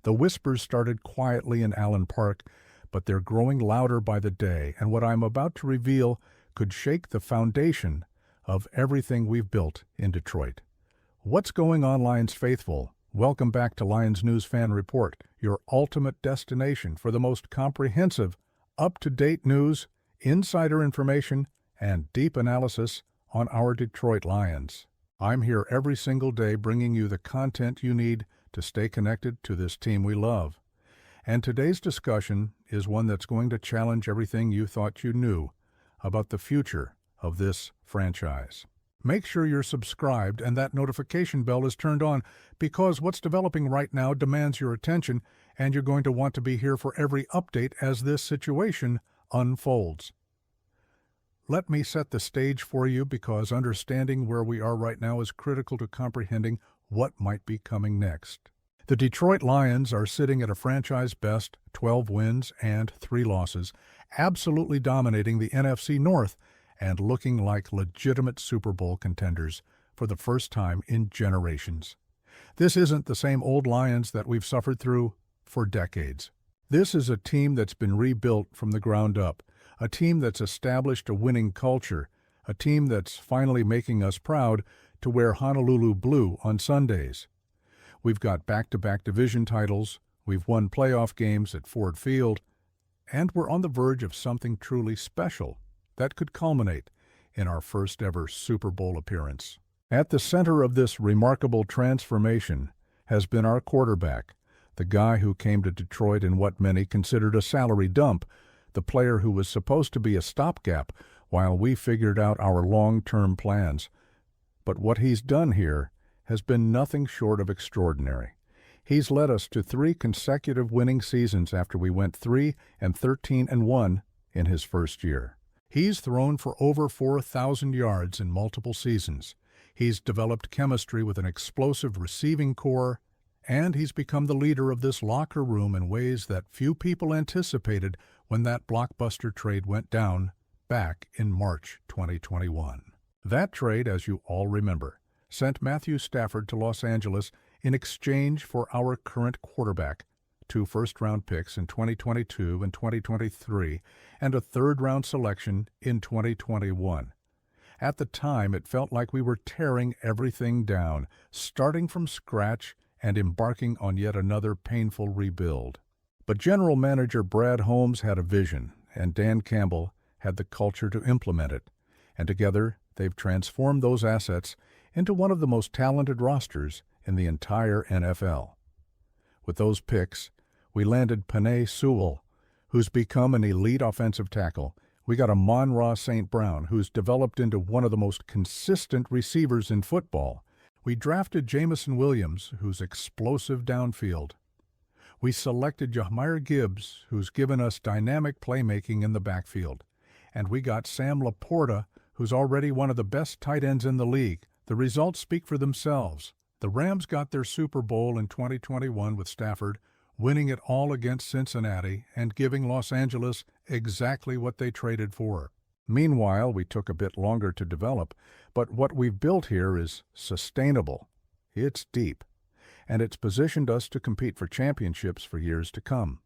The whispers started quietly in Allen Park, but they're growing louder by the day, and what I'm about to reveal could shake the foundation of everything we've built in Detroit. What's going on, Lions faithful? Welcome back to Lions News Fan Report, your ultimate destination for the most comprehensive, up-to-date news, insider information, and deep analysis on our Detroit Lions. I'm here every single day bringing you the content you need to stay connected to this team we love. And today's discussion is one that's going to challenge everything you thought you knew about the future of this franchise. Make sure you're subscribed and that notification bell is turned on, because what's developing right now demands your attention, and you're going to want to be here for every update as this situation unfolds. Let me set the stage for you, because understanding where we are right now is critical to comprehending what might be coming next. The Detroit Lions are sitting at a franchise-best 12 wins and 3 losses, absolutely dominating the NFC North and looking like legitimate Super Bowl contenders for the first time in generations. This isn't the same old Lions that we've suffered through for decades. This is a team that's been rebuilt from the ground up, a team that's established a winning culture, a team that's finally making us proud to wear Honolulu blue on Sundays. We've got back-to-back division titles, we've won playoff games at Ford Field, and we're on the verge of something truly special that could culminate in our first-ever Super Bowl appearance. At the center of this remarkable transformation has been our quarterback, the guy who came to Detroit in what many considered a salary dump, the player who was supposed to be a stopgap while we figured out our long-term plans. But what he's done here has been nothing short of extraordinary. He's led us to 3 consecutive winning seasons after we went 3-13-1 in his first year. He's thrown for over 4,000 yards in multiple seasons. He's developed chemistry with an explosive receiving core, and he's become the leader of this locker room in ways that few people anticipated when that blockbuster trade went down back in March 2021. That trade, as you all remember, sent Matthew Stafford to Los Angeles in exchange for our current quarterback, 2 first-round picks in 2022 and 2023, and a third-round selection in 2021. At the time, it felt like we were tearing everything down, starting from scratch and embarking on yet another painful rebuild. But General Manager Brad Holmes had a vision, and Dan Campbell had the culture to implement it, and together they've transformed those assets into one of the most talented rosters in the entire NFL. With those picks, we landed Penei Sewell, who's become an elite offensive tackle. We got Amon-Ra St. Brown, who's developed into one of the most consistent receivers in football. We drafted Jameson Williams, who's explosive downfield. We selected Jahmyr Gibbs, who's given us dynamic playmaking in the backfield. And we got Sam Laporta, who's already one of the best tight ends in the league. The results speak for themselves. The Rams got their Super Bowl in 2021 with Stafford, winning it all against Cincinnati and giving Los Angeles exactly what they traded for. Meanwhile, we took a bit longer to develop, but what we've built here is sustainable. It's deep, and it's positioned us to compete for championships for years to come.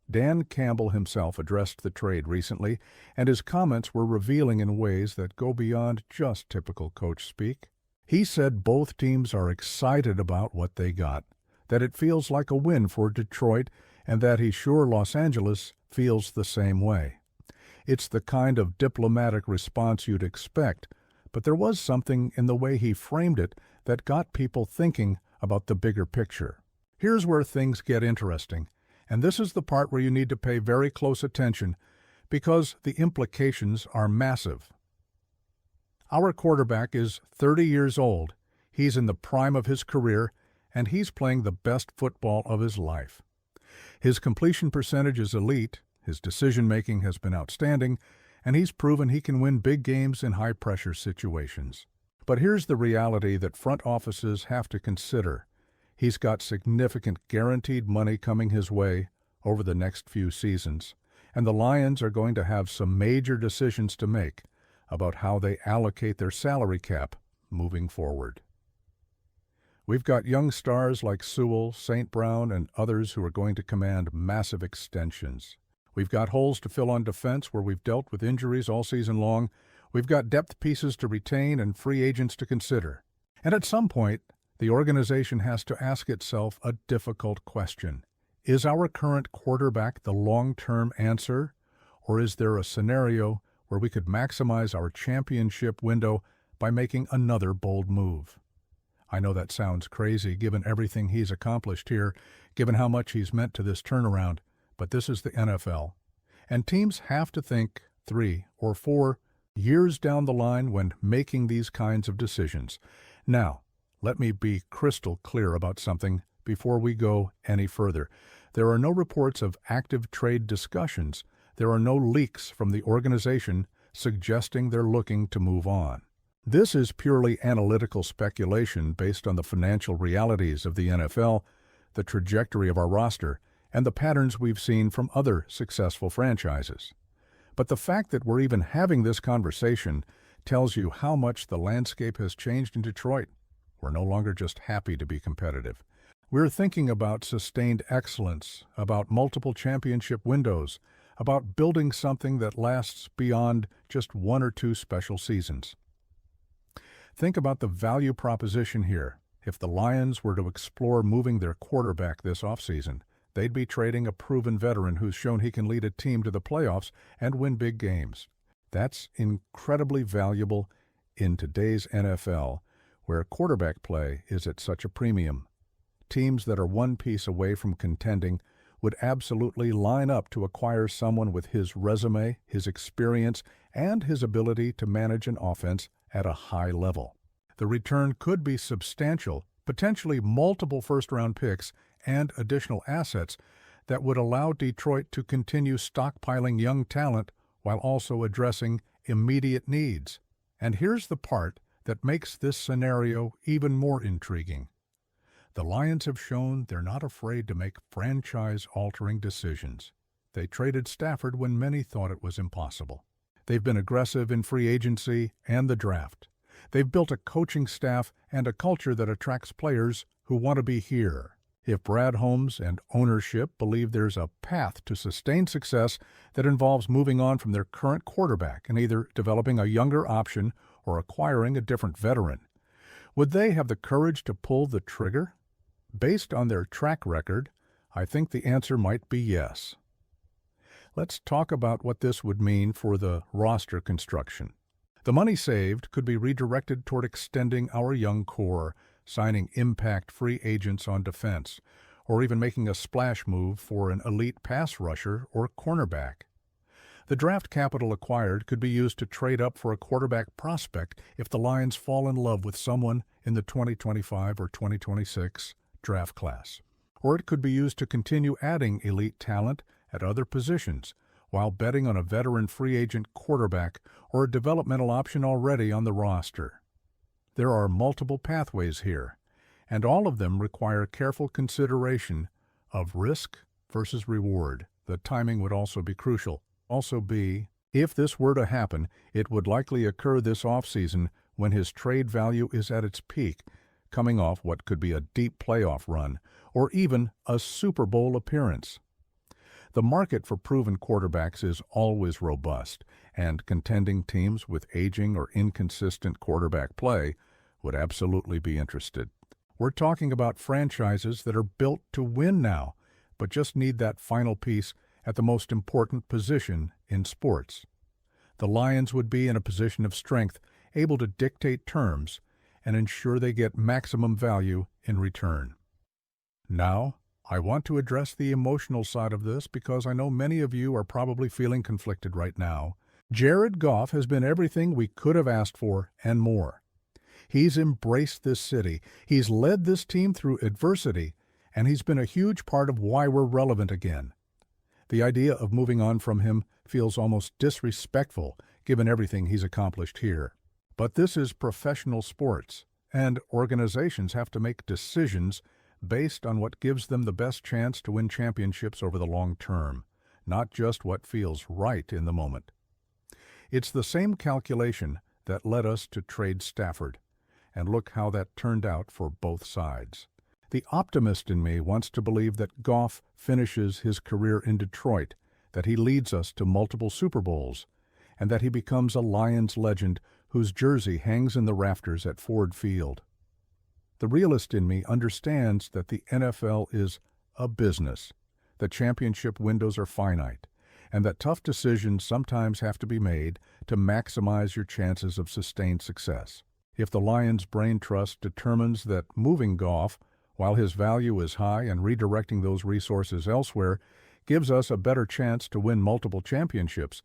Dan Campbell himself addressed the trade recently, and his comments were revealing in ways that go beyond just typical coach speak. He said both teams are excited about what they got, that it feels like a win for Detroit, and that he's sure Los Angeles feels the same way. It's the kind of diplomatic response you'd expect, but there was something in the way he framed it that got people thinking about the bigger picture. Here's where things get interesting, and this is the part where you need to pay very close attention, because the implications are massive. Our quarterback is 30 years old, he's in the prime of his career, and he's playing the best football of his life. His completion percentage is elite, his decision-making has been outstanding, and he's proven he can win big games in high-pressure situations. But here's the reality that front offices have to consider. He's got significant guaranteed money coming his way over the next few seasons, and the Lions are going to have some major decisions to make about how they allocate their salary cap moving forward. We've got young stars like Sewell, St. Brown, and others who are going to command massive extensions. We've got holes to fill on defense where we've dealt with injuries all season long. We've got depth pieces to retain and free agents to consider. And at some point, the organization has to ask itself a difficult question. Is our current quarterback the long-term answer, or is there a scenario where we could maximize our championship window by making another bold move? I know that sounds crazy given everything he's accomplished here, given how much he's meant to this turnaround, but this is the NFL. And teams have to think 3 or 4 years down the line when making these kinds of decisions. Now, let me be crystal clear about something before we go any further. There are no reports of active trade discussions. There are no leaks from the organization suggesting they're looking to move on. This is purely analytical speculation based on the financial realities of the NFL, the trajectory of our roster, and the patterns we've seen from other successful franchises. But the fact that we're even having this conversation tells you how much the landscape has changed in Detroit. We're no longer just happy to be competitive. We're thinking about sustained excellence, about multiple championship windows, about building something that lasts beyond just 1 or 2 special seasons. Think about the value proposition here. If the Lions were to explore moving their quarterback this offseason, they'd be trading a proven veteran who's shown he can lead a team to the playoffs and win big games. That's incredibly valuable in today's NFL, where quarterback play is at such a premium. Teams that are one piece away from contending would absolutely line up to acquire someone with his resume, his experience, and his ability to manage an offense at a high level. The return could be substantial, potentially multiple first-round picks and additional assets that would allow Detroit to continue stockpiling young talent while also addressing immediate needs. And here's the part that makes this scenario even more intriguing. The Lions have shown they're not afraid to make franchise-altering decisions. They traded Stafford when many thought it was impossible. They've been aggressive in free agency and the draft. They've built a coaching staff and a culture that attracts players who want to be here. If Brad Holmes and ownership believe there's a path to sustained success that involves moving on from their current quarterback and either developing a younger option or acquiring a different veteran, would they have the courage to pull the trigger? Based on their track record, I think the answer might be yes. Let's talk about what this would mean for the roster construction. The money saved could be redirected toward extending our young core, signing impact free agents on defense, or even making a splash move for an elite pass rusher or cornerback. The draft capital acquired could be used to trade up for a quarterback prospect if the Lions fall in love with someone in the 2025 or 2026 draft class. Or it could be used to continue adding elite talent at other positions while betting on a veteran free agent quarterback or a developmental option already on the roster. There are multiple pathways here, and all of them require careful consideration of risk versus reward. The timing would also be crucial. If this were to happen, it would likely occur this offseason when his trade value is at its peak, coming off what could be a deep playoff run or even a Super Bowl appearance. The market for proven quarterbacks is always robust, and contending teams with aging or inconsistent quarterback play would absolutely be interested. We're talking about franchises that are built to win now, but just need that final piece at the most important position in sports. The Lions would be in a position of strength, able to dictate terms and ensure they get maximum value in return. Now, I want to address the emotional side of this because I know many of you are probably feeling conflicted right now. Jared Goff has been everything we could have asked for and more. He's embraced this city, he's led this team through adversity, and he's been a huge part of why we're relevant again. The idea of moving on from him feels almost disrespectful given everything he's accomplished here. But this is professional sports, and organizations have to make decisions based on what gives them the best chance to win championships over the long term, not just what feels right in the moment. It's the same calculation that led us to trade Stafford, and look how that turned out for both sides. The optimist in me wants to believe that Goff finishes his career in Detroit, that he leads us to multiple Super Bowls, and that he becomes a Lions legend whose jersey hangs in the rafters at Ford Field. The realist in me understands that the NFL is a business, that championship windows are finite, and that tough decisions sometimes have to be made to maximize your chances of sustained success. If the Lions' brain trust determines that moving Goff, while his value is high and redirecting those resources elsewhere, gives us a better chance to win multiple championships,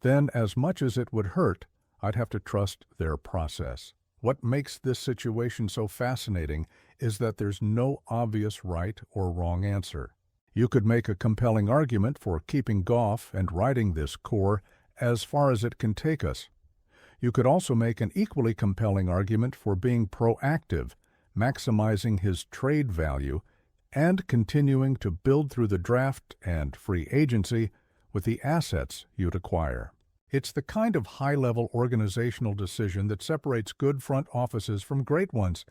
then as much as it would hurt, I'd have to trust their process. What makes this situation so fascinating is that there's no obvious right or wrong answer. You could make a compelling argument for keeping Goff and riding this core as far as it can take us. You could also make an equally compelling argument for being proactive, maximizing his trade value, and continuing to build through the draft and free agency with the assets you'd acquire. It's the kind of high-level organizational decision that separates good front offices from great ones,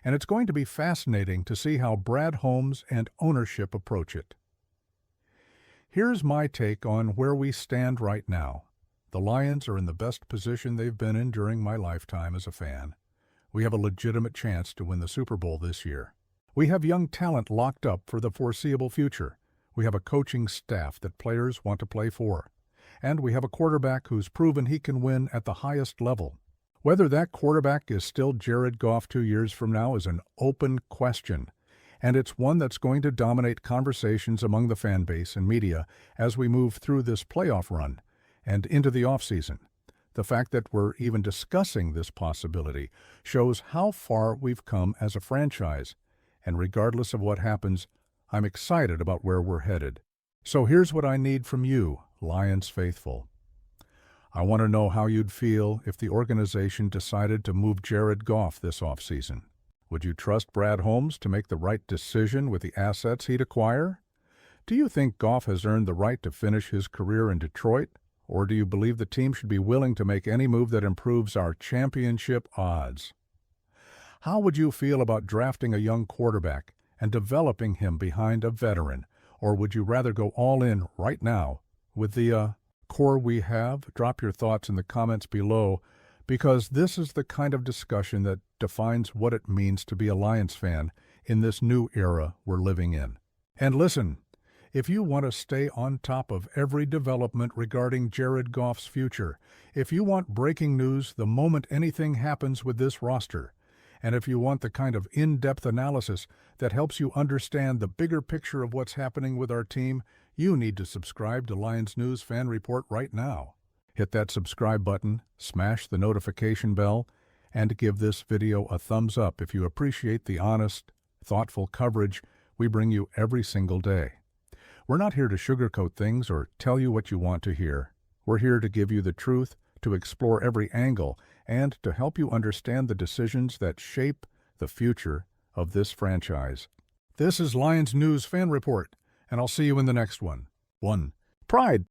and it's going to be fascinating to see how Brad Holmes and ownership approach it. Here's my take on where we stand right now. The Lions are in the best position they've been in during my lifetime as a fan. We have a legitimate chance to win the Super Bowl this year. We have young talent locked up for the foreseeable future. We have a coaching staff that players want to play for. And we have a quarterback who's proven he can win at the highest level. Whether that quarterback is still Jared Goff 2 years from now is an open question, and it's one that's going to dominate conversations among the fan base and media as we move through this playoff run and into the offseason. The fact that we're even discussing this possibility shows how far we've come as a franchise, and regardless of what happens, I'm excited about where we're headed. So here's what I need from you, Lions faithful. I want to know how you'd feel if the organization decided to move Jared Goff this offseason. Would you trust Brad Holmes to make the right decision with the assets he'd acquire? Do you think Goff has earned the right to finish his career in Detroit? Or do you believe the team should be willing to make any move that improves our championship odds? How would you feel about drafting a young quarterback and developing him behind a veteran? Or would you rather go all in right now with the core we have? Drop your thoughts in the comments below, because this is the kind of discussion that defines what it means to be a Lions fan in this new era we're living in. And listen, if you want to stay on top of every development regarding Jared Goff's future, if you want breaking news the moment anything happens with this roster, and if you want the kind of in-depth analysis that helps you understand the bigger picture of what's happening with our team, you need to subscribe to Lions News Fan Report right now. Hit that subscribe button, smash the notification bell, and give this video a thumbs up if you appreciate the honest, thoughtful coverage we bring you every single day. We're not here to sugarcoat things or tell you what you want to hear. We're here to give you the truth, to explore every angle, and to help you understand the decisions that shape the future of this franchise. This is Lions News Fan Report, and I'll see you in the next one. 1. Pride.